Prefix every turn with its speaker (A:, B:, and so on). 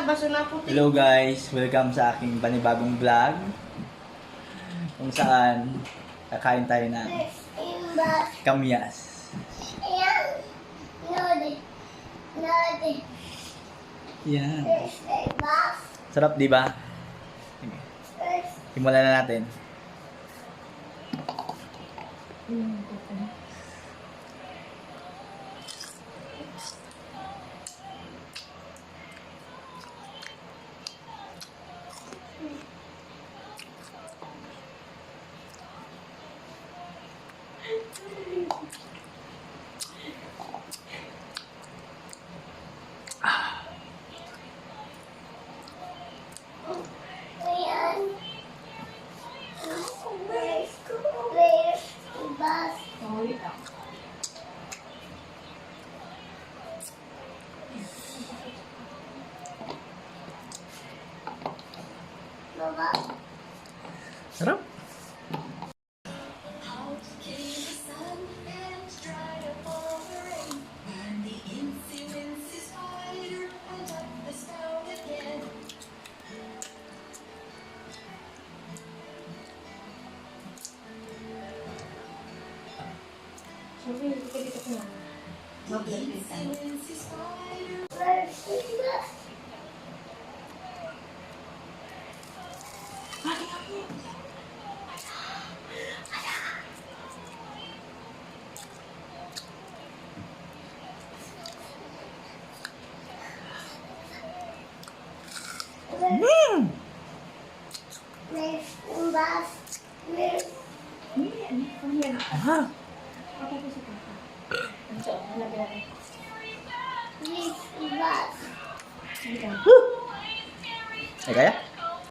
A: baso na puti.
B: Hello guys, welcome sa aking panibagong vlog kung saan kakain tayo ng kamyas. Yan. Sarap, di ba? Simulan na natin. Sarap.
A: Sabi, hindi ka dito ko na. Mag-vlog din tayo. Bakit ako?
B: Ah.
A: Okay po si Papa. Ito, naglalagay.
B: Ay, kaya?